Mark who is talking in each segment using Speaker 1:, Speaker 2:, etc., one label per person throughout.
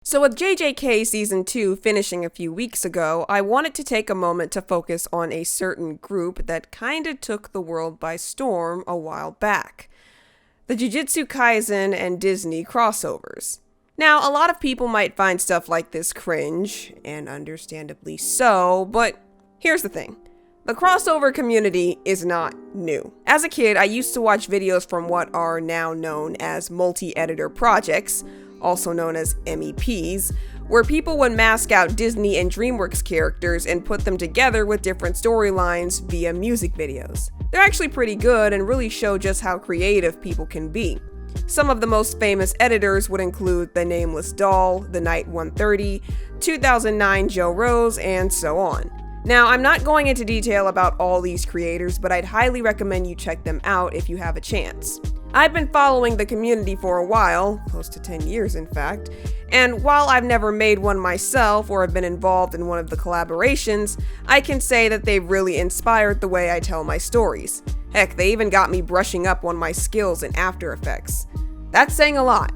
Speaker 1: So with JJK Season 2 finishing a few weeks ago, I wanted to take a moment to focus on a certain group that kinda took the world by storm a while back. The Jujutsu Kaisen and Disney crossovers. Now, a lot of people might find stuff like this cringe, and understandably so, but here's the thing. The crossover community is not new. As a kid, I used to watch videos from what are now known as multi-editor projects, also known as MEPs, where people would mask out Disney and DreamWorks characters and put them together with different storylines via music videos. They're actually pretty good and really show just how creative people can be. Some of the most famous editors would include TheNamelessDoll, The Night 130, 2009 Joe Rose, and so on. Now, I'm not going into detail about all these creators, but I'd highly recommend you check them out if you have a chance. I've been following the community for a while, close to 10 years in fact, and while I've never made one myself or have been involved in one of the collaborations, I can say that they've really inspired the way I tell my stories. Heck, they even got me brushing up on my skills in After Effects. That's saying a lot.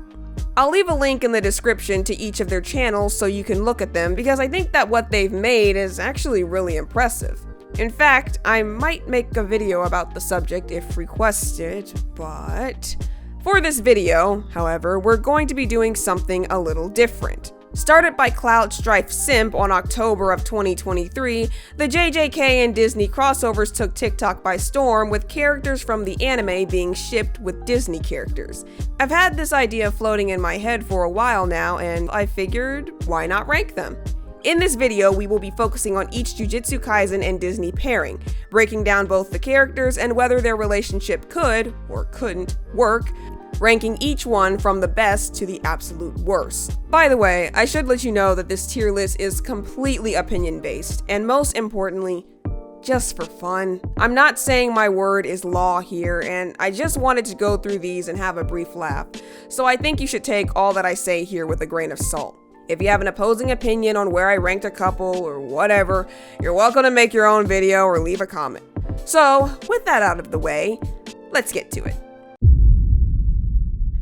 Speaker 1: I'll leave a link in the description to each of their channels so you can look at them because I think that what they've made is actually really impressive. In fact, I might make a video about the subject if requested, but for this video, however, we're going to be doing something a little different. Started by Cloud Strife Simp on October of 2023, the JJK and Disney crossovers took TikTok by storm with characters from the anime being shipped with Disney characters. I've had this idea floating in my head for a while now, and I figured, why not rank them? In this video, we will be focusing on each Jujutsu Kaisen and Disney pairing, breaking down both the characters and whether their relationship could, or couldn't, work, ranking each one from the best to the absolute worst. By the way, I should let you know that this tier list is completely opinion-based, and most importantly, just for fun. I'm not saying my word is law here, and I just wanted to go through these and have a brief laugh, so I think you should take all that I say here with a grain of salt. If you have an opposing opinion on where I ranked a couple or whatever, you're welcome to make your own video or leave a comment. So, with that out of the way, let's get to it.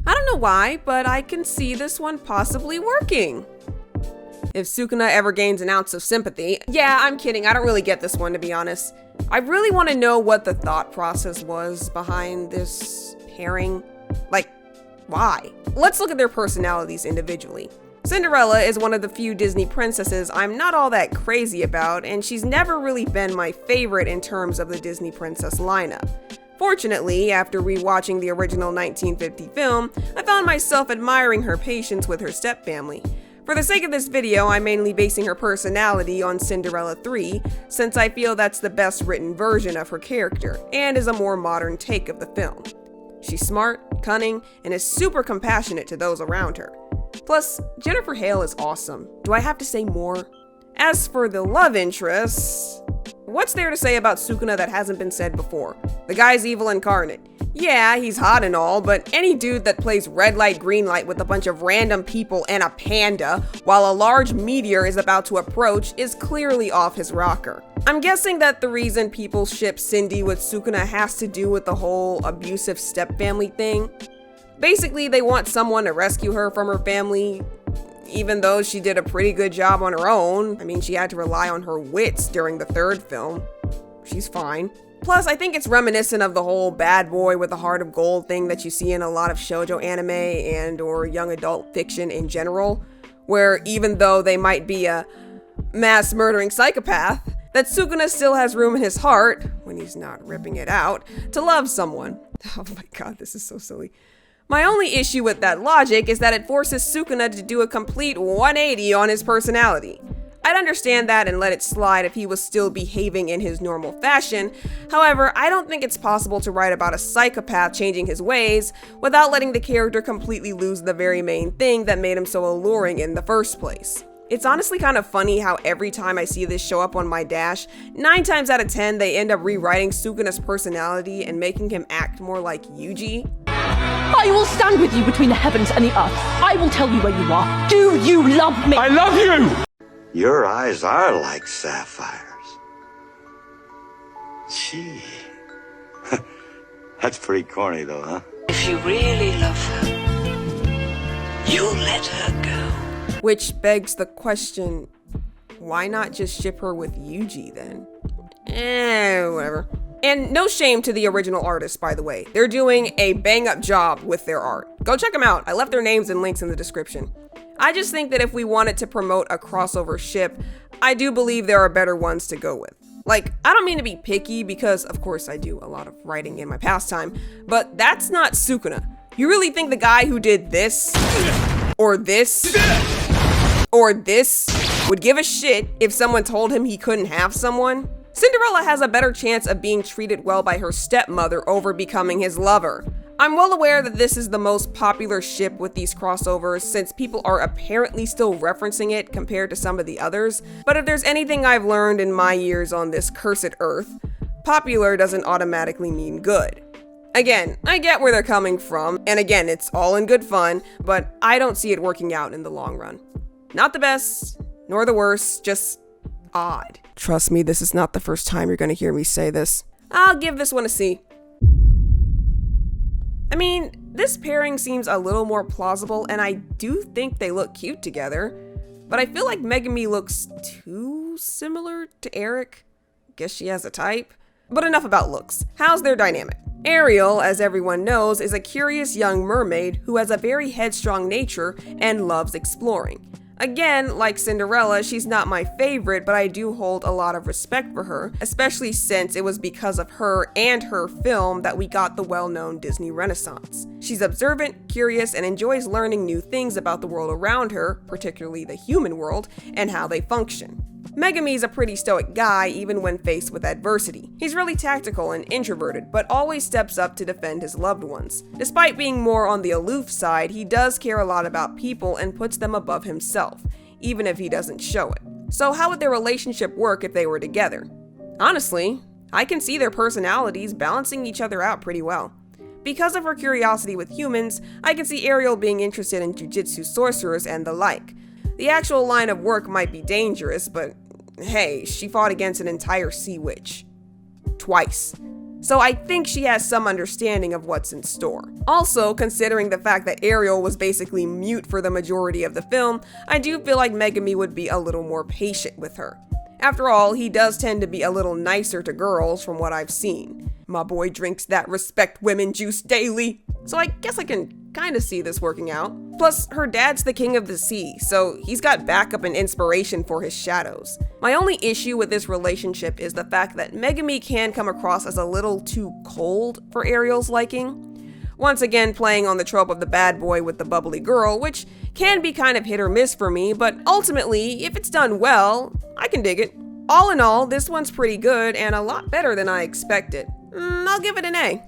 Speaker 1: I don't know why, but I can see this one possibly working. If Sukuna ever gains an ounce of sympathy. Yeah, I'm kidding, I don't really get this one to be honest. I really want to know what the thought process was behind this pairing. Like, why? Let's look at their personalities individually. Cinderella is one of the few Disney princesses I'm not all that crazy about, and she's never really been my favorite in terms of the Disney princess lineup. Fortunately, after rewatching the original 1950 film, I found myself admiring her patience with her stepfamily. For the sake of this video, I'm mainly basing her personality on Cinderella 3, since I feel that's the best written version of her character, and is a more modern take of the film. She's smart, cunning, and is super compassionate to those around her. Plus, Jennifer Hale is awesome. Do I have to say more? As for the love interests, what's there to say about Sukuna that hasn't been said before? The guy's evil incarnate. Yeah, he's hot and all, but any dude that plays red light, green light with a bunch of random people and a panda while a large meteor is about to approach is clearly off his rocker. I'm guessing that the reason people ship Cindy with Sukuna has to do with the whole abusive stepfamily thing. Basically, they want someone to rescue her from her family, even though she did a pretty good job on her own. I mean, she had to rely on her wits during the third film. She's fine. Plus, I think it's reminiscent of the whole bad boy with a heart of gold thing that you see in a lot of shoujo anime and or young adult fiction in general, where even though they might be a mass murdering psychopath, that Sukuna still has room in his heart, when he's not ripping it out, to love someone. Oh my god, this is so silly. My only issue with that logic is that it forces Sukuna to do a complete 180 on his personality. I'd understand that and let it slide if he was still behaving in his normal fashion. However, I don't think it's possible to write about a psychopath changing his ways without letting the character completely lose the very main thing that made him so alluring in the first place. It's honestly kind of funny how every time I see this show up on my dash, 9 times out of 10 they end up rewriting Sukuna's personality and making him act more like Yuji.
Speaker 2: I will stand with you between the heavens and the earth. I will tell you where you are. Do you love me?
Speaker 3: I love you!
Speaker 4: Your eyes are like sapphires. Gee. That's pretty corny though, huh?
Speaker 5: If you really love her, you'll let her go.
Speaker 1: Which begs the question, why not just ship her with Yuji then? Whatever. And no shame to the original artists, by the way. They're doing a bang-up job with their art. Go check them out. I left their names and links in the description. I just think that if we wanted to promote a crossover ship, I do believe there are better ones to go with. Like, I don't mean to be picky because, of course, I do a lot of writing in my pastime, but that's not Sukuna. You really think the guy who did this, or this, or this, would give a shit if someone told him he couldn't have someone? Cinderella has a better chance of being treated well by her stepmother over becoming his lover. I'm well aware that this is the most popular ship with these crossovers since people are apparently still referencing it compared to some of the others, but if there's anything I've learned in my years on this cursed earth, popular doesn't automatically mean good. Again, I get where they're coming from, and again, it's all in good fun, but I don't see it working out in the long run. Not the best, nor the worst, just odd. Trust me, this is not the first time you're gonna hear me say this. I'll give this one a C. I mean, this pairing seems a little more plausible, and I do think they look cute together, but I feel like Megumi looks too similar to Eric. Guess she has a type. But enough about looks. How's their dynamic? Ariel, as everyone knows, is a curious young mermaid who has a very headstrong nature and loves exploring. Again, like Cinderella, she's not my favorite, but I do hold a lot of respect for her, especially since it was because of her and her film that we got the well-known Disney Renaissance. She's observant, curious, and enjoys learning new things about the world around her, particularly the human world, and how they function. Megumi's a pretty stoic guy even when faced with adversity. He's really tactical and introverted, but always steps up to defend his loved ones. Despite being more on the aloof side, he does care a lot about people and puts them above himself, even if he doesn't show it. So how would their relationship work if they were together? Honestly, I can see their personalities balancing each other out pretty well. Because of her curiosity with humans, I can see Ariel being interested in jujitsu sorcerers and the like. The actual line of work might be dangerous, but hey, she fought against an entire sea witch. Twice. So I think she has some understanding of what's in store. Also, considering the fact that Ariel was basically mute for the majority of the film, I do feel like Megumi would be a little more patient with her. After all, he does tend to be a little nicer to girls from what I've seen. My boy drinks that respect women juice daily. So I guess I can kind of see this working out. Plus, her dad's the king of the sea, so he's got backup and inspiration for his shadows. My only issue with this relationship is the fact that Megumi can come across as a little too cold for Ariel's liking. Once again, playing on the trope of the bad boy with the bubbly girl, which can be kind of hit or miss for me, but ultimately, if it's done well, I can dig it. All in all, this one's pretty good and a lot better than I expected. I'll give it an A.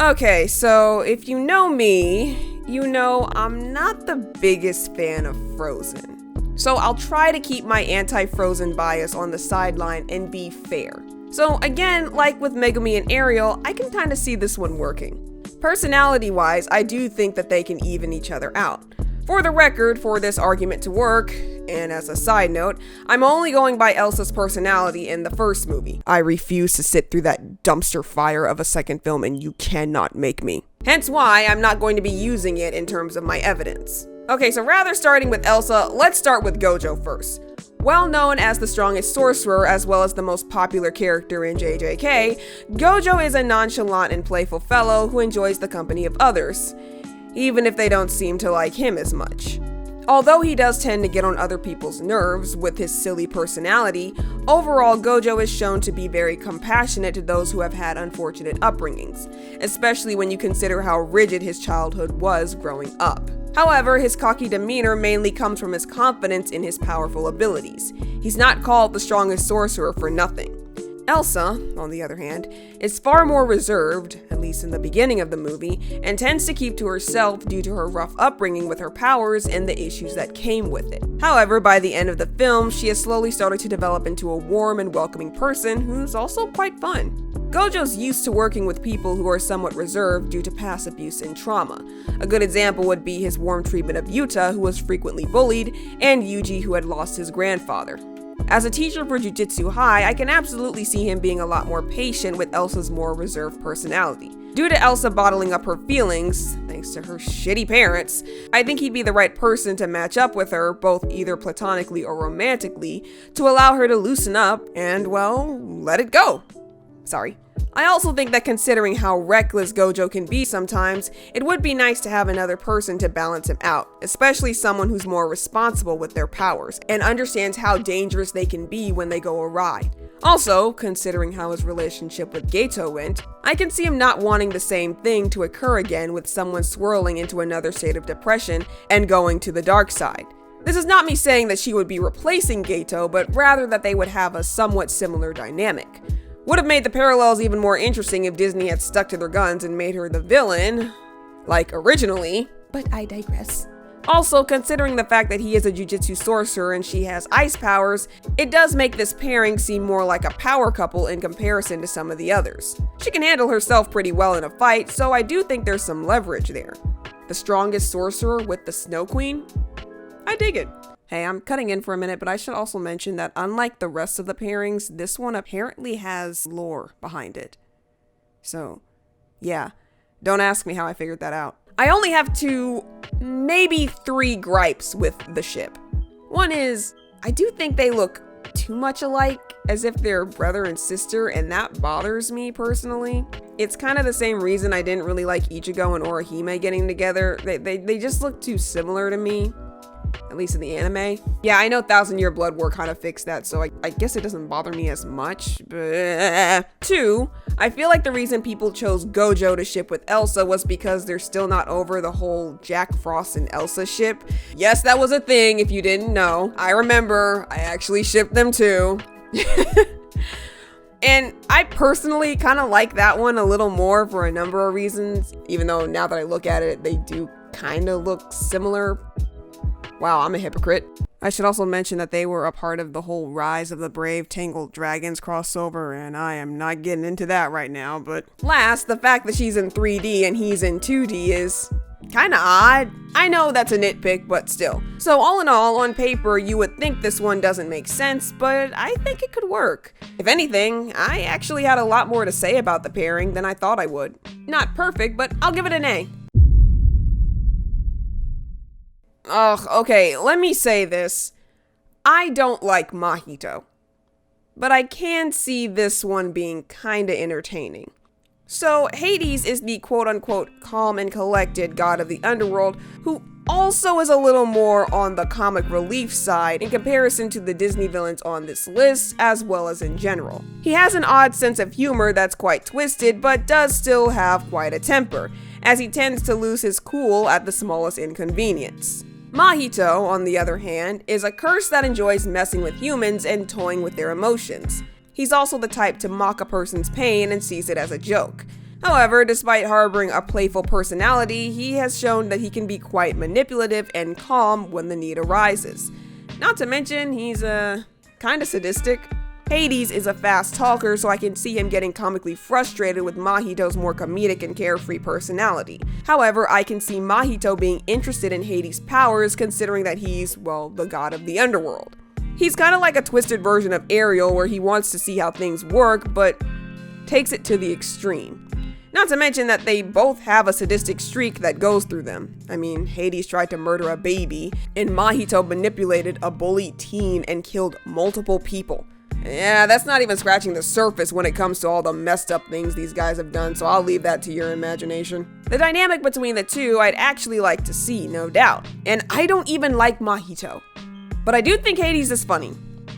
Speaker 1: Okay, so if you know me, you know I'm not the biggest fan of Frozen. So I'll try to keep my anti-Frozen bias on the sideline and be fair. So again, like with Megumi and Ariel, I can kind of see this one working. Personality-wise, I do think that they can even each other out. For the record, for this argument to work, and as a side note, I'm only going by Elsa's personality in the first movie. I refuse to sit through that dumpster fire of a second film, and you cannot make me. Hence why I'm not going to be using it in terms of my evidence. Okay, so rather starting with Elsa, let's start with Gojo first. Well known as the strongest sorcerer as well as the most popular character in JJK, Gojo is a nonchalant and playful fellow who enjoys the company of others, even if they don't seem to like him as much. Although he does tend to get on other people's nerves with his silly personality, overall Gojo is shown to be very compassionate to those who have had unfortunate upbringings, especially when you consider how rigid his childhood was growing up. However, his cocky demeanor mainly comes from his confidence in his powerful abilities. He's not called the strongest sorcerer for nothing. Elsa, on the other hand, is far more reserved, at least in the beginning of the movie, and tends to keep to herself due to her rough upbringing with her powers and the issues that came with it. However, by the end of the film, she has slowly started to develop into a warm and welcoming person who's also quite fun. Gojo's used to working with people who are somewhat reserved due to past abuse and trauma. A good example would be his warm treatment of Yuta, who was frequently bullied, and Yuji, who had lost his grandfather. As a teacher for Jujutsu High, I can absolutely see him being a lot more patient with Elsa's more reserved personality. Due to Elsa bottling up her feelings, thanks to her shitty parents, I think he'd be the right person to match up with her, both either platonically or romantically, to allow her to loosen up and, well, let it go. Sorry. I also think that considering how reckless Gojo can be sometimes, it would be nice to have another person to balance him out, especially someone who's more responsible with their powers and understands how dangerous they can be when they go awry. Also, considering how his relationship with Geto went, I can see him not wanting the same thing to occur again with someone swirling into another state of depression and going to the dark side. This is not me saying that she would be replacing Geto, but rather that they would have a somewhat similar dynamic. Would have made the parallels even more interesting if Disney had stuck to their guns and made her the villain, like originally, but I digress. Also, considering the fact that he is a jujitsu sorcerer and she has ice powers, it does make this pairing seem more like a power couple in comparison to some of the others. She can handle herself pretty well in a fight, so I do think there's some leverage there. The strongest sorcerer with the Snow Queen? I dig it. Hey, I'm cutting in for a minute, but I should also mention that unlike the rest of the pairings, this one apparently has lore behind it. So, yeah, don't ask me how I figured that out. I only have 2, maybe 3 gripes with the ship. One is, I do think they look too much alike, as if they're brother and sister, and that bothers me personally. It's kind of the same reason I didn't really like Ichigo and Orihime getting together. They just look too similar to me. At least in the anime. Yeah, I know Thousand Year Blood War kind of fixed that, so I guess it doesn't bother me as much, but... 2, I feel like the reason people chose Gojo to ship with Elsa was because they're still not over the whole Jack Frost and Elsa ship. Yes, that was a thing if you didn't know. I remember, I actually shipped them too. And I personally kind of like that one a little more for a number of reasons, even though now that I look at it, they do kind of look similar. Wow, I'm a hypocrite. I should also mention that they were a part of the whole Rise of the Brave Tangled Dragons crossover, and I am not getting into that right now, but last, the fact that she's in 3D and he's in 2D is kinda odd. I know that's a nitpick, but still. So all in all, on paper, you would think this one doesn't make sense, but I think it could work. If anything, I actually had a lot more to say about the pairing than I thought I would. Not perfect, but I'll give it an A. Ugh, okay, let me say this. I don't like Mahito, but I can see this one being kinda entertaining. So, Hades is the quote-unquote calm and collected god of the underworld, who also is a little more on the comic relief side in comparison to the Disney villains on this list, as well as in general. He has an odd sense of humor that's quite twisted, but does still have quite a temper, as he tends to lose his cool at the smallest inconvenience. Mahito, on the other hand, is a curse that enjoys messing with humans and toying with their emotions. He's also the type to mock a person's pain and sees it as a joke. However, despite harboring a playful personality, he has shown that he can be quite manipulative and calm when the need arises. Not to mention, he's kinda sadistic. Hades is a fast talker, so I can see him getting comically frustrated with Mahito's more comedic and carefree personality. However, I can see Mahito being interested in Hades' powers considering that he's, well, the god of the underworld. He's kind of like a twisted version of Ariel where he wants to see how things work, but takes it to the extreme. Not to mention that they both have a sadistic streak that goes through them. I mean, Hades tried to murder a baby, and Mahito manipulated a bullied teen and killed multiple people. Yeah, that's not even scratching the surface when it comes to all the messed up things these guys have done, so I'll leave that to your imagination. The dynamic between the two I'd actually like to see, no doubt. And I don't even like Mahito. But I do think Hades is funny.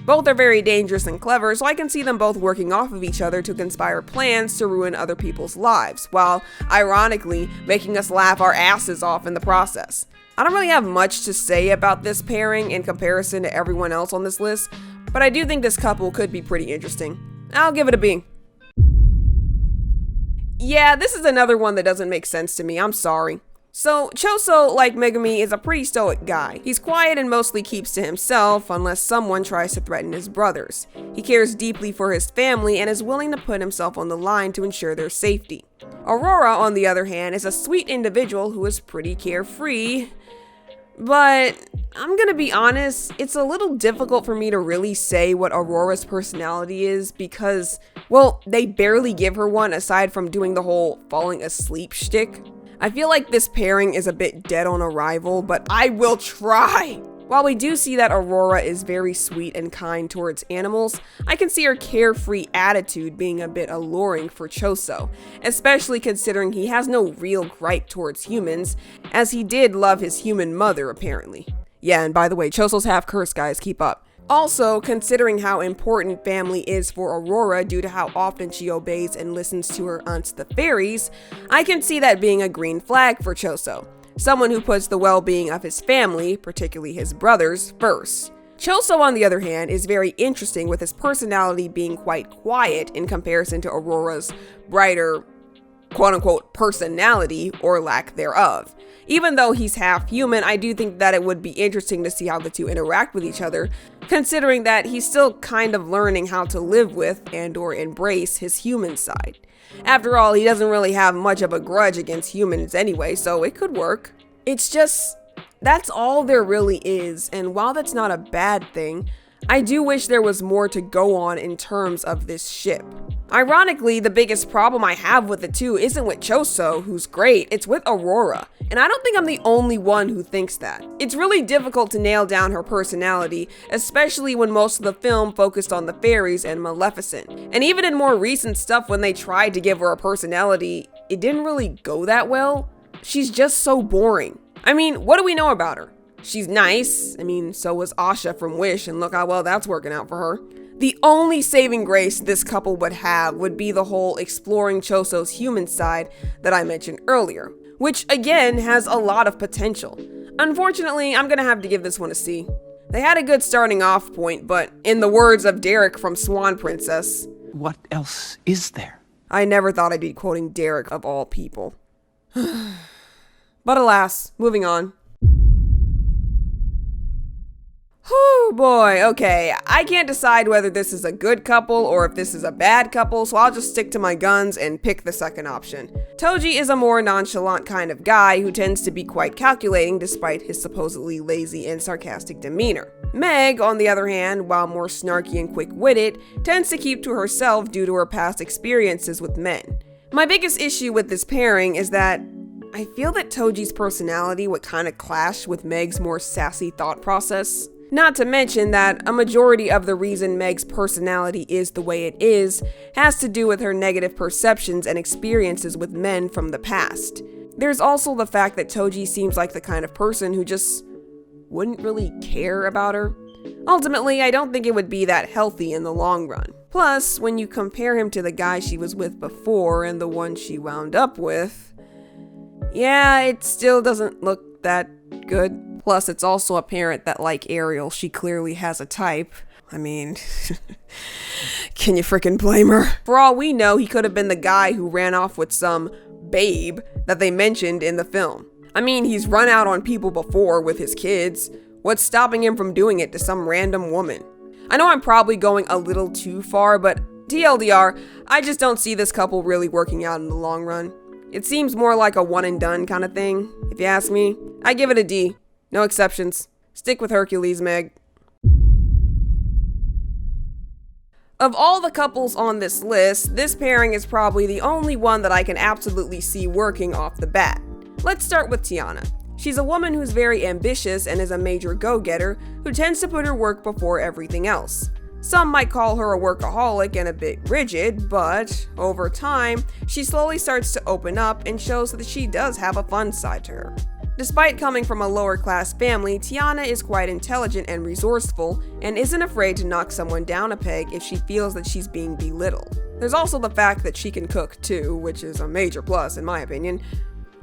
Speaker 1: Both are very dangerous and clever, so I can see them both working off of each other to conspire plans to ruin other people's lives, while, ironically, making us laugh our asses off in the process. I don't really have much to say about this pairing in comparison to everyone else on this list, but I do think this couple could be pretty interesting. I'll give it a B. Yeah, this is another one that doesn't make sense to me, I'm sorry. So, Choso, like Megumi, is a pretty stoic guy. He's quiet and mostly keeps to himself unless someone tries to threaten his brothers. He cares deeply for his family and is willing to put himself on the line to ensure their safety. Aurora, on the other hand, is a sweet individual who is pretty carefree. But I'm gonna be honest, it's a little difficult for me to really say what Aurora's personality is because Well, they barely give her one aside from doing the whole falling asleep shtick. I feel like this pairing is a bit dead on arrival, but I will try! While we do see that Aurora is very sweet and kind towards animals, I can see her carefree attitude being a bit alluring for Choso, especially considering he has no real gripe towards humans, as he did love his human mother apparently. Yeah, and by the way, Choso's half cursed, guys, keep up. Also, considering how important family is for Aurora due to how often she obeys and listens to her aunts the fairies, I can see that being a green flag for Choso, someone who puts the well-being of his family, particularly his brothers, first. Choso, on the other hand, is very interesting with his personality being quite quiet in comparison to Aurora's brighter, quote-unquote, personality or lack thereof. Even though he's half human, I do think that it would be interesting to see how the two interact with each other, considering that he's still kind of learning how to live with and or embrace his human side. After all, he doesn't really have much of a grudge against humans anyway, so it could work. It's just, that's all there really is, and while that's not a bad thing, I do wish there was more to go on in terms of this ship. Ironically, the biggest problem I have with the two isn't with Choso, who's great, it's with Aurora. And I don't think I'm the only one who thinks that. It's really difficult to nail down her personality, especially when most of the film focused on the fairies and Maleficent. And even in more recent stuff when they tried to give her a personality, it didn't really go that well. She's just so boring. I mean, what do we know about her? She's nice. I mean, so was Asha from Wish, and look how well that's working out for her. The only saving grace this couple would have would be the whole exploring Choso's human side that I mentioned earlier, which again has a lot of potential. Unfortunately, I'm gonna have to give this one a C. They had a good starting off point, but in the words of Derek from Swan Princess,
Speaker 3: what else is there?
Speaker 1: I never thought I'd be quoting Derek of all people. But alas, moving on. Whew, boy, okay, I can't decide whether this is a good couple or if this is a bad couple, so I'll just stick to my guns and pick the second option. Toji is a more nonchalant kind of guy who tends to be quite calculating despite his supposedly lazy and sarcastic demeanor. Meg, on the other hand, while more snarky and quick-witted, tends to keep to herself due to her past experiences with men. My biggest issue with this pairing is that I feel that Toji's personality would kind of clash with Meg's more sassy thought process. Not to mention that a majority of the reason Meg's personality is the way it is has to do with her negative perceptions and experiences with men from the past. There's also the fact that Toji seems like the kind of person who just wouldn't really care about her. Ultimately, I don't think it would be that healthy in the long run. Plus, when you compare him to the guy she was with before and the one she wound up with, yeah, it still doesn't look that good. Plus, it's also apparent that, like Ariel, she clearly has a type. I mean, can you frickin' blame her? For all we know, he could have been the guy who ran off with some babe that they mentioned in the film. I mean, he's run out on people before with his kids. What's stopping him from doing it to some random woman? I know I'm probably going a little too far, but TLDR, I just don't see this couple really working out in the long run. It seems more like a one and done kind of thing, if you ask me. I give it a D. No exceptions. Stick with Hercules, Meg. Of all the couples on this list, this pairing is probably the only one that I can absolutely see working off the bat. Let's start with Tiana. She's a woman who's very ambitious and is a major go-getter who tends to put her work before everything else. Some might call her a workaholic and a bit rigid, but over time, she slowly starts to open up and shows that she does have a fun side to her. Despite coming from a lower-class family, Tiana is quite intelligent and resourceful, and isn't afraid to knock someone down a peg if she feels that she's being belittled. There's also the fact that she can cook too, which is a major plus in my opinion.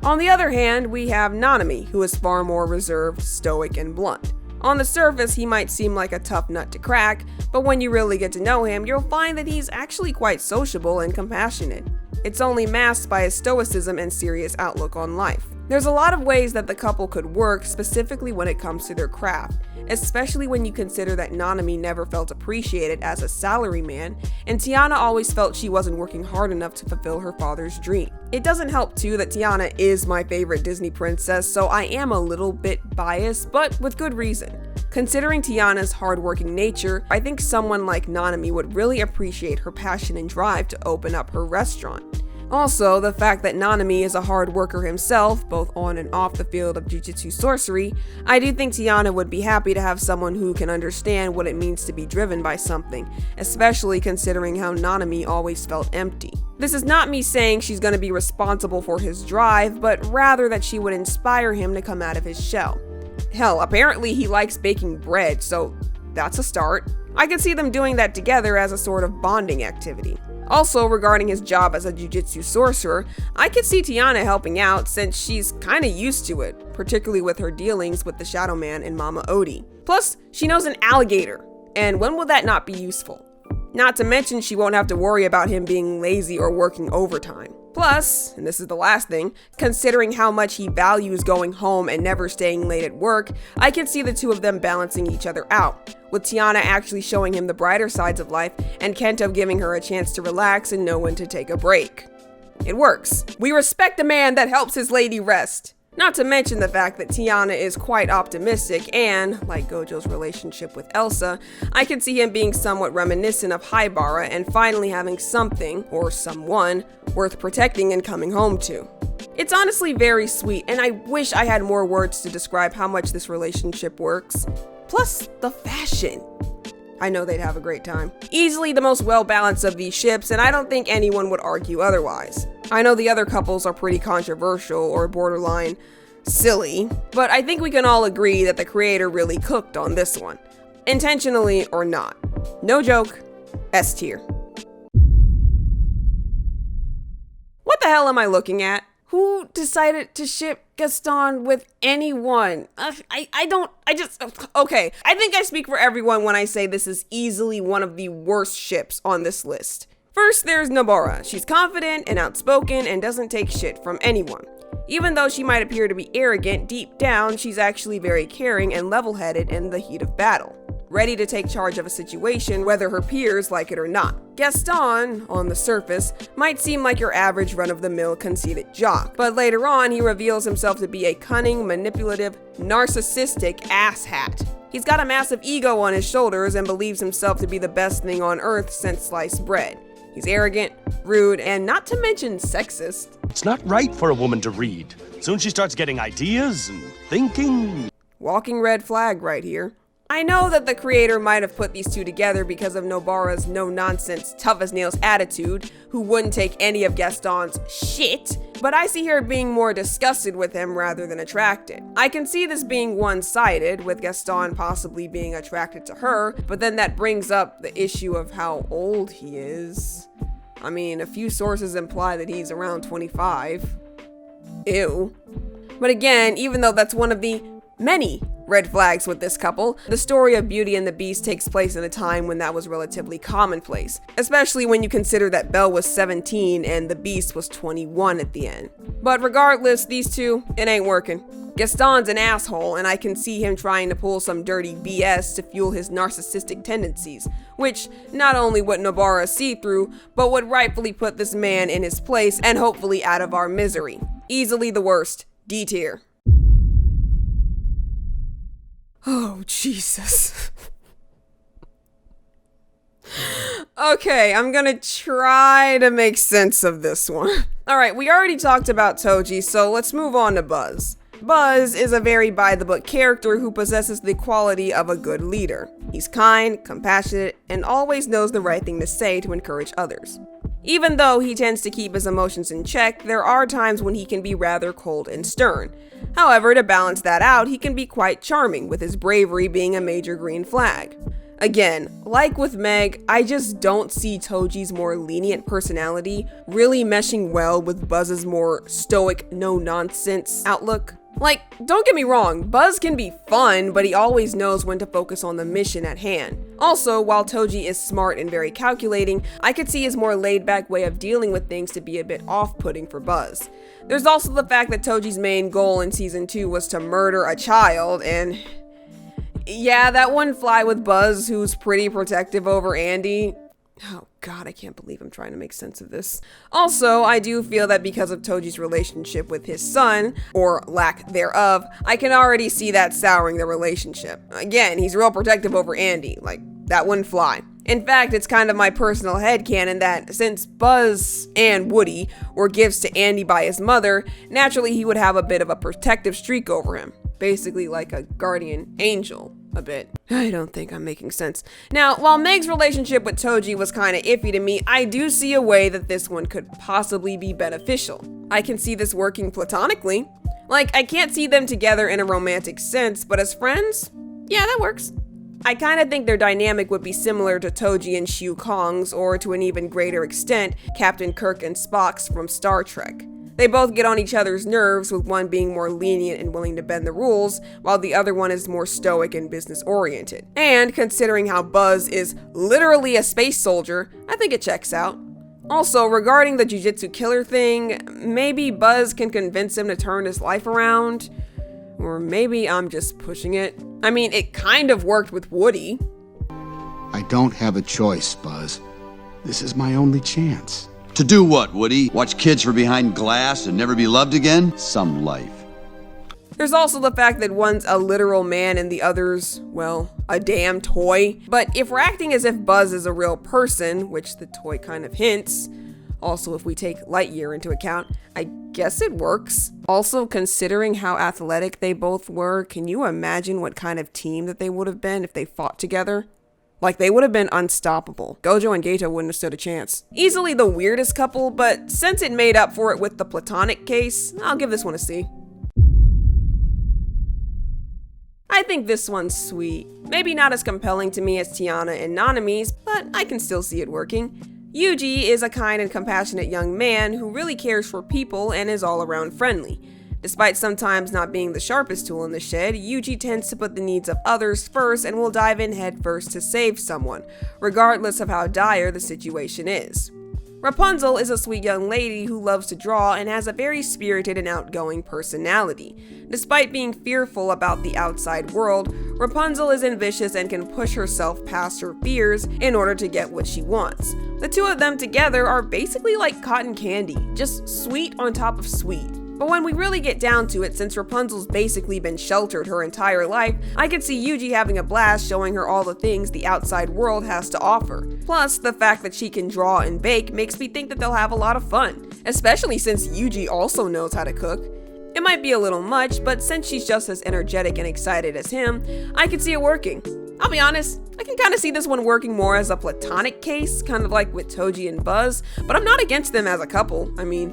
Speaker 1: On the other hand, we have Nanami, who is far more reserved, stoic, and blunt. On the surface, he might seem like a tough nut to crack, but when you really get to know him, you'll find that he's actually quite sociable and compassionate. It's only masked by his stoicism and serious outlook on life. There's a lot of ways that the couple could work, specifically when it comes to their craft, especially when you consider that Nanami never felt appreciated as a salaryman, and Tiana always felt she wasn't working hard enough to fulfill her father's dream. It doesn't help too that Tiana is my favorite Disney princess, so I am a little bit biased, but with good reason. Considering Tiana's hardworking nature, I think someone like Nanami would really appreciate her passion and drive to open up her restaurant. Also, the fact that Nanami is a hard worker himself, both on and off the field of jujutsu sorcery, I do think Tiana would be happy to have someone who can understand what it means to be driven by something, especially considering how Nanami always felt empty. This is not me saying she's going to be responsible for his drive, but rather that she would inspire him to come out of his shell. Hell, apparently he likes baking bread, so that's a start. I could see them doing that together as a sort of bonding activity. Also, regarding his job as a jujutsu sorcerer, I could see Tiana helping out since she's kinda used to it, particularly with her dealings with the Shadow Man and Mama Odie. Plus, she knows an alligator, and when will that not be useful? Not to mention she won't have to worry about him being lazy or working overtime. Plus, and this is the last thing, considering how much he values going home and never staying late at work, I can see the two of them balancing each other out, with Tiana actually showing him the brighter sides of life and Kento giving her a chance to relax and know when to take a break. It works. We respect a man that helps his lady rest. Not to mention the fact that Tiana is quite optimistic and, like Gojo's relationship with Elsa, I can see him being somewhat reminiscent of Haibara and finally having something, or someone, worth protecting and coming home to. It's honestly very sweet, and I wish I had more words to describe how much this relationship works. Plus, the fashion. I know they'd have a great time. Easily the most well-balanced of these ships, and I don't think anyone would argue otherwise. I know the other couples are pretty controversial or borderline silly, but I think we can all agree that the creator really cooked on this one. Intentionally or not. No joke, S tier. What the hell am I looking at? Who decided to ship Gaston with anyone? Okay. I think I speak for everyone when I say this is easily one of the worst ships on this list. First, there's Nobara. She's confident and outspoken and doesn't take shit from anyone. Even though she might appear to be arrogant, deep down, she's actually very caring and level-headed in the heat of battle, ready to take charge of a situation whether her peers like it or not. Gaston, on the surface, might seem like your average run-of-the-mill conceited jock, but later on he reveals himself to be a cunning, manipulative, narcissistic asshat. He's got a massive ego on his shoulders and believes himself to be the best thing on earth since sliced bread. He's arrogant, rude, and not to mention sexist.
Speaker 3: It's not right for a woman to read. Soon she starts getting ideas and thinking.
Speaker 1: Walking red flag right here. I know that the creator might have put these two together because of Nobara's no-nonsense, tough-as-nails attitude, who wouldn't take any of Gaston's shit, but I see her being more disgusted with him rather than attracted. I can see this being one-sided, with Gaston possibly being attracted to her, but then that brings up the issue of how old he is. I mean, a few sources imply that he's around 25. Ew. But again, even though that's one of the many red flags with this couple, the story of Beauty and the Beast takes place in a time when that was relatively commonplace, especially when you consider that Belle was 17 and the Beast was 21 at the end. But regardless, these two, it ain't working. Gaston's an asshole, and I can see him trying to pull some dirty BS to fuel his narcissistic tendencies, which not only would Nobara see through, but would rightfully put this man in his place and hopefully out of our misery. Easily the worst, D tier. Oh, Jesus. Okay, I'm gonna try to make sense of this one. Alright, we already talked about Toji, so let's move on to Buzz. Buzz is a very by-the-book character who possesses the quality of a good leader. He's kind, compassionate, and always knows the right thing to say to encourage others. Even though he tends to keep his emotions in check, there are times when he can be rather cold and stern. However, to balance that out, he can be quite charming, with his bravery being a major green flag. Again, like with Meg, I just don't see Toji's more lenient personality really meshing well with Buzz's more stoic, no-nonsense outlook. Like, don't get me wrong, Buzz can be fun, but he always knows when to focus on the mission at hand. Also, while Toji is smart and very calculating, I could see his more laid-back way of dealing with things to be a bit off-putting for Buzz. There's also the fact that Toji's main goal in Season 2 was to murder a child, and yeah, that wouldn't fly with Buzz, who's pretty protective over Andy. Oh God, I can't believe I'm trying to make sense of this. Also, I do feel that because of Toji's relationship with his son, or lack thereof, I can already see that souring the relationship. Again, he's real protective over Andy, like, that wouldn't fly. In fact, it's kind of my personal headcanon that since Buzz and Woody were gifts to Andy by his mother, naturally he would have a bit of a protective streak over him. Basically like a guardian angel, a bit. I don't think I'm making sense. Now, while Meg's relationship with Toji was kind of iffy to me, I do see a way that this one could possibly be beneficial. I can see this working platonically. Like, I can't see them together in a romantic sense, but as friends, yeah, that works. I kind of think their dynamic would be similar to Toji and Shu Kong's, or to an even greater extent, Captain Kirk and Spock's from Star Trek. They both get on each other's nerves, with one being more lenient and willing to bend the rules, while the other one is more stoic and business-oriented. And considering how Buzz is literally a space soldier, I think it checks out. Also, regarding the Jujutsu Killer thing, maybe Buzz can convince him to turn his life around. Or maybe I'm just pushing it. I mean, it kind of worked with Woody.
Speaker 5: I don't have a choice, Buzz. This is my only chance.
Speaker 6: To do what, Woody? Watch kids from behind glass and never be loved again? Some life.
Speaker 1: There's also the fact that one's a literal man and the other's, well, a damn toy. But if we're acting as if Buzz is a real person, which the toy kind of hints, also if we take Lightyear into account, I guess it works. Also, considering how athletic they both were, can you imagine what kind of team that they would have been if they fought together? Like, they would have been unstoppable. Gojo and Geto wouldn't have stood a chance. Easily the weirdest couple, but since it made up for it with the platonic case, I'll give this one a C. I think this one's sweet. Maybe not as compelling to me as Tiana and Nanami's, but I can still see it working. Yuji is a kind and compassionate young man who really cares for people and is all around friendly. Despite sometimes not being the sharpest tool in the shed, Yuji tends to put the needs of others first and will dive in head first to save someone, regardless of how dire the situation is. Rapunzel is a sweet young lady who loves to draw and has a very spirited and outgoing personality. Despite being fearful about the outside world, Rapunzel is ambitious and can push herself past her fears in order to get what she wants. The two of them together are basically like cotton candy, just sweet on top of sweet. But when we really get down to it, since Rapunzel's basically been sheltered her entire life, I could see Yuji having a blast showing her all the things the outside world has to offer. Plus, the fact that she can draw and bake makes me think that they'll have a lot of fun, especially since Yuji also knows how to cook. It might be a little much, but since she's just as energetic and excited as him, I could see it working. I'll be honest, I can kind of see this one working more as a platonic case, kind of like with Toji and Buzz, but I'm not against them as a couple. I mean,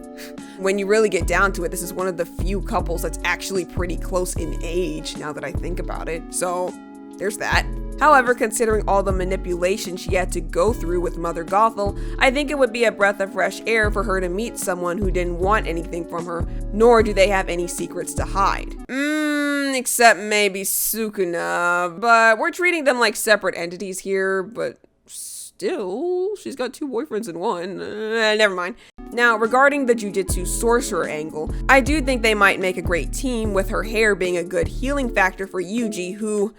Speaker 1: when you really get down to it, this is one of the few couples that's actually pretty close in age, now that I think about it, so there's that. However, considering all the manipulation she had to go through with Mother Gothel, I think it would be a breath of fresh air for her to meet someone who didn't want anything from her, nor do they have any secrets to hide. Except maybe Sukuna, but we're treating them like separate entities here, but still, she's got two boyfriends in one. Never mind. Now, regarding the Jujutsu sorcerer angle, I do think they might make a great team, with her hair being a good healing factor for Yuji, who,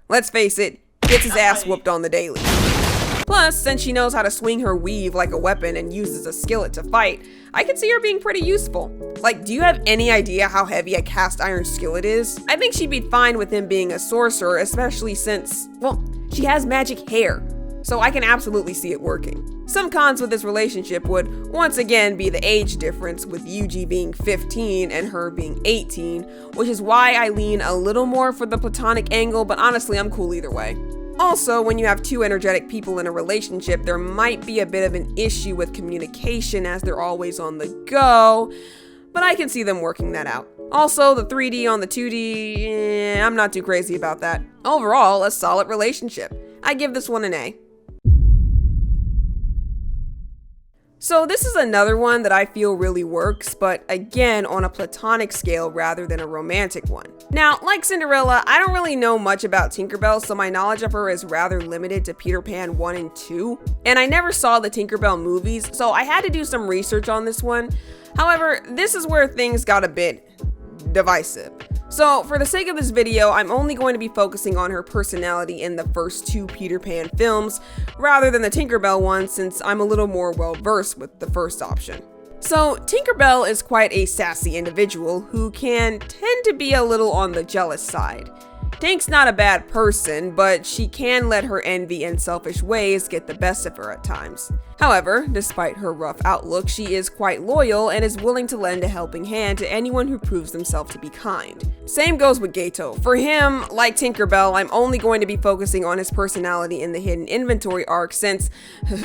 Speaker 1: let's face it, gets his ass whooped on the daily. Plus, since she knows how to swing her weave like a weapon and uses a skillet to fight, I can see her being pretty useful. Like, do you have any idea how heavy a cast iron skillet is? I think she'd be fine with him being a sorcerer, especially since, well, she has magic hair. So I can absolutely see it working. Some cons with this relationship would once again be the age difference, with Yuji being 15 and her being 18, which is why I lean a little more for the platonic angle, but honestly I'm cool either way. Also, when you have two energetic people in a relationship, there might be a bit of an issue with communication as they're always on the go, but I can see them working that out. Also, the 3D on the 2D, I'm not too crazy about that. Overall, a solid relationship. I give this one an A. So this is another one that I feel really works, but again on a platonic scale rather than a romantic one. Now, like Cinderella, I don't really know much about Tinkerbell, so my knowledge of her is rather limited to Peter Pan 1 and 2, and I never saw the Tinkerbell movies, so I had to do some research on this one. However, this is where things got a bit divisive. So for the sake of this video, I'm only going to be focusing on her personality in the first 2 Peter Pan films, rather than the Tinkerbell one, since I'm a little more well versed with the first option. So Tinkerbell is quite a sassy individual who can tend to be a little on the jealous side. Tink's not a bad person, but she can let her envy and selfish ways get the best of her at times. However, despite her rough outlook, she is quite loyal and is willing to lend a helping hand to anyone who proves themselves to be kind. Same goes with Geto. For him, like Tinkerbell, I'm only going to be focusing on his personality in the hidden inventory arc since,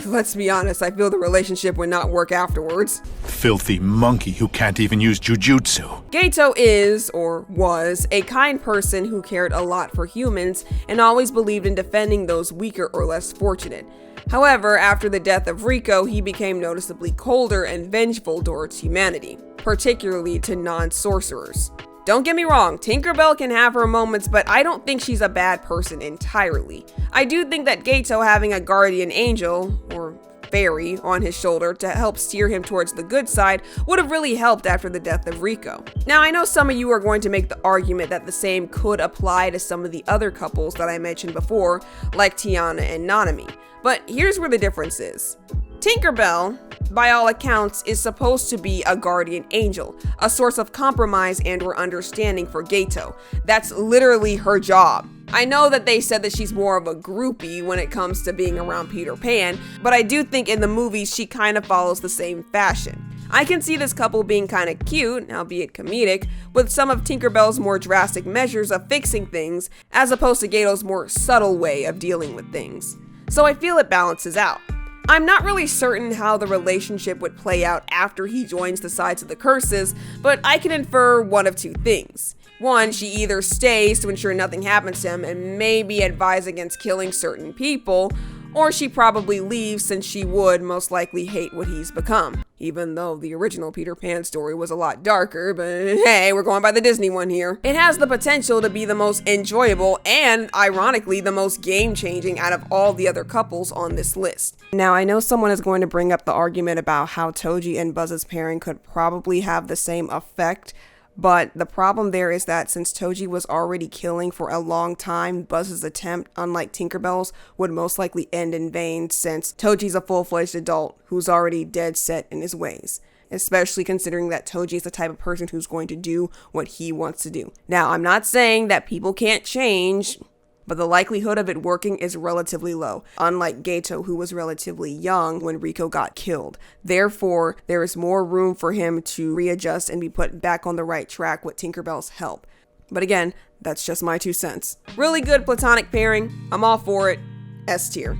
Speaker 1: let's be honest, I feel the relationship would not work afterwards.
Speaker 7: Filthy monkey who can't even use jujutsu.
Speaker 1: Geto is, or was, a kind person who cared a lot for humans and always believed in defending those weaker or less fortunate. However, after the death of Rico, he became noticeably colder and vengeful towards humanity, particularly to non-sorcerers. Don't get me wrong, Tinkerbell can have her moments, but I don't think she's a bad person entirely. I do think that Geto having a guardian angel, or fairy, on his shoulder to help steer him towards the good side would have really helped after the death of Rico. Now, I know some of you are going to make the argument that the same could apply to some of the other couples that I mentioned before, like Tiana and Nanami, but here's where the difference is. Tinkerbell, by all accounts, is supposed to be a guardian angel, a source of compromise and/or understanding for Geto. That's literally her job. I know that they said that she's more of a groupie when it comes to being around Peter Pan, but I do think in the movies she kind of follows the same fashion. I can see this couple being kind of cute, albeit comedic, with some of Tinkerbell's more drastic measures of fixing things, as opposed to Geto's more subtle way of dealing with things. So I feel it balances out. I'm not really certain how the relationship would play out after he joins the sides of the curses, but I can infer one of 2 things. One, she either stays to ensure nothing happens to him and maybe advise against killing certain people, or she probably leaves since she would most likely hate what he's become. Even though the original Peter Pan story was a lot darker, but hey, we're going by the Disney one here. It has the potential to be the most enjoyable and, ironically, the most game-changing out of all the other couples on this list. Now, I know someone is going to bring up the argument about how Toji and Buzz's pairing could probably have the same effect, but the problem there is that since Toji was already killing for a long time, Buzz's attempt, unlike Tinkerbell's, would most likely end in vain since Toji's a full-fledged adult who's already dead set in his ways. Especially considering that Toji is the type of person who's going to do what he wants to do. Now, I'm not saying that people can't change, but the likelihood of it working is relatively low, unlike Geto, who was relatively young when Rico got killed. Therefore, there is more room for him to readjust and be put back on the right track with Tinkerbell's help. But again, that's just my 2 cents. Really good platonic pairing. I'm all for it. S tier.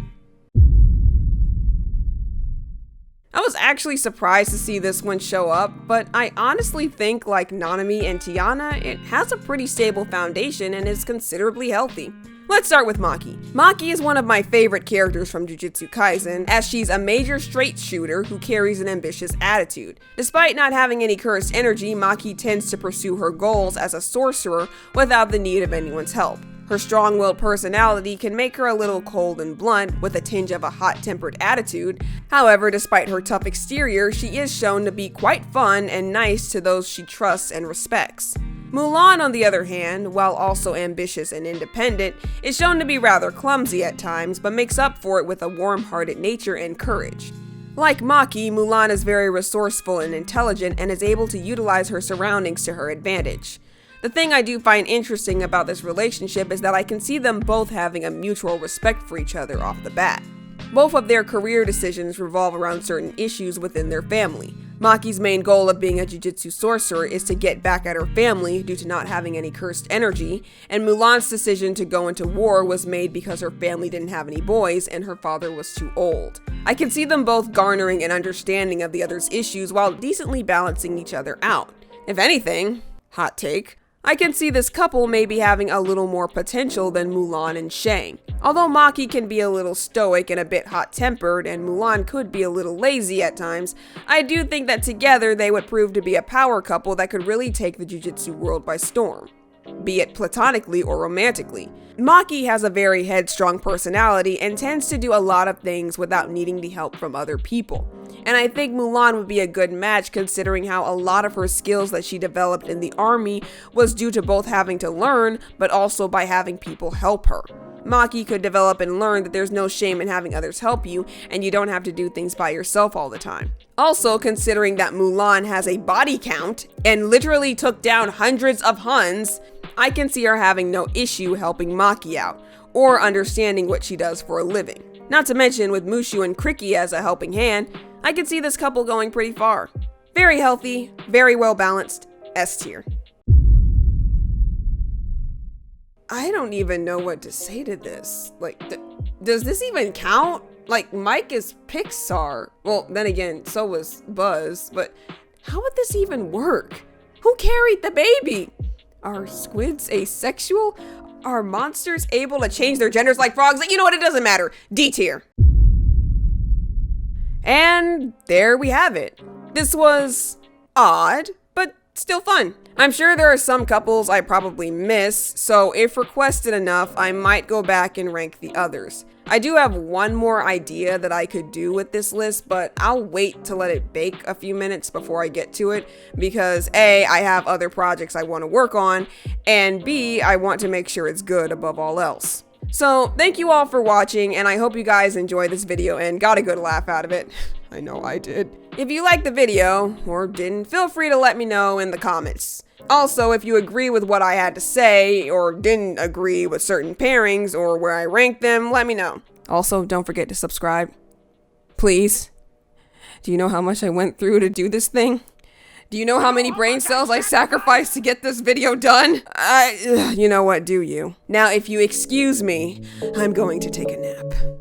Speaker 1: I was actually surprised to see this one show up, but I honestly think, like Nanami and Tiana, it has a pretty stable foundation and is considerably healthy. Let's start with Maki. Maki is one of my favorite characters from Jujutsu Kaisen, as she's a major straight shooter who carries an ambitious attitude. Despite not having any cursed energy, Maki tends to pursue her goals as a sorcerer without the need of anyone's help. Her strong-willed personality can make her a little cold and blunt, with a tinge of a hot-tempered attitude. However, despite her tough exterior, she is shown to be quite fun and nice to those she trusts and respects. Mulan, on the other hand, while also ambitious and independent, is shown to be rather clumsy at times, but makes up for it with a warm-hearted nature and courage. Like Maki, Mulan is very resourceful and intelligent and is able to utilize her surroundings to her advantage. The thing I do find interesting about this relationship is that I can see them both having a mutual respect for each other off the bat. Both of their career decisions revolve around certain issues within their family. Maki's main goal of being a jujutsu sorcerer is to get back at her family due to not having any cursed energy, and Mulan's decision to go into war was made because her family didn't have any boys and her father was too old. I can see them both garnering an understanding of the other's issues while decently balancing each other out. If anything, hot take, I can see this couple maybe having a little more potential than Mulan and Shang. Although Maki can be a little stoic and a bit hot-tempered, and Mulan could be a little lazy at times, I do think that together they would prove to be a power couple that could really take the jujutsu world by storm, be it platonically or romantically. Maki has a very headstrong personality and tends to do a lot of things without needing the help from other people. And I think Mulan would be a good match considering how a lot of her skills that she developed in the army was due to both having to learn, but also by having people help her. Maki could develop and learn that there's no shame in having others help you, and you don't have to do things by yourself all the time. Also, considering that Mulan has a body count and literally took down hundreds of Huns, I can see her having no issue helping Maki out, or understanding what she does for a living. Not to mention, with Mushu and Kriki as a helping hand, I could see this couple going pretty far. Very healthy, very well balanced, S tier. I don't even know what to say to this. Like, does this even count? Like, Mike is Pixar. Well, then again, so was Buzz, but how would this even work? Who carried the baby? Are squids asexual? Are monsters able to change their genders like frogs? You know what, it doesn't matter. D tier. And there we have it. This was odd, but still fun. I'm sure there are some couples I probably miss, so if requested enough, I might go back and rank the others. I do have one more idea that I could do with this list, but I'll wait to let it bake a few minutes before I get to it, because A, I have other projects I want to work on, and B, I want to make sure it's good above all else. So thank you all for watching, and I hope you guys enjoyed this video and got a good laugh out of it. I know I did. If you liked the video, or didn't, feel free to let me know in the comments. Also, if you agree with what I had to say, or didn't agree with certain pairings, or where I ranked them, let me know. Also, don't forget to subscribe. Please. Do you know how much I went through to do this thing? Do you know how many brain cells I sacrificed to get this video done? You know what, do you? Now, if you excuse me, I'm going to take a nap.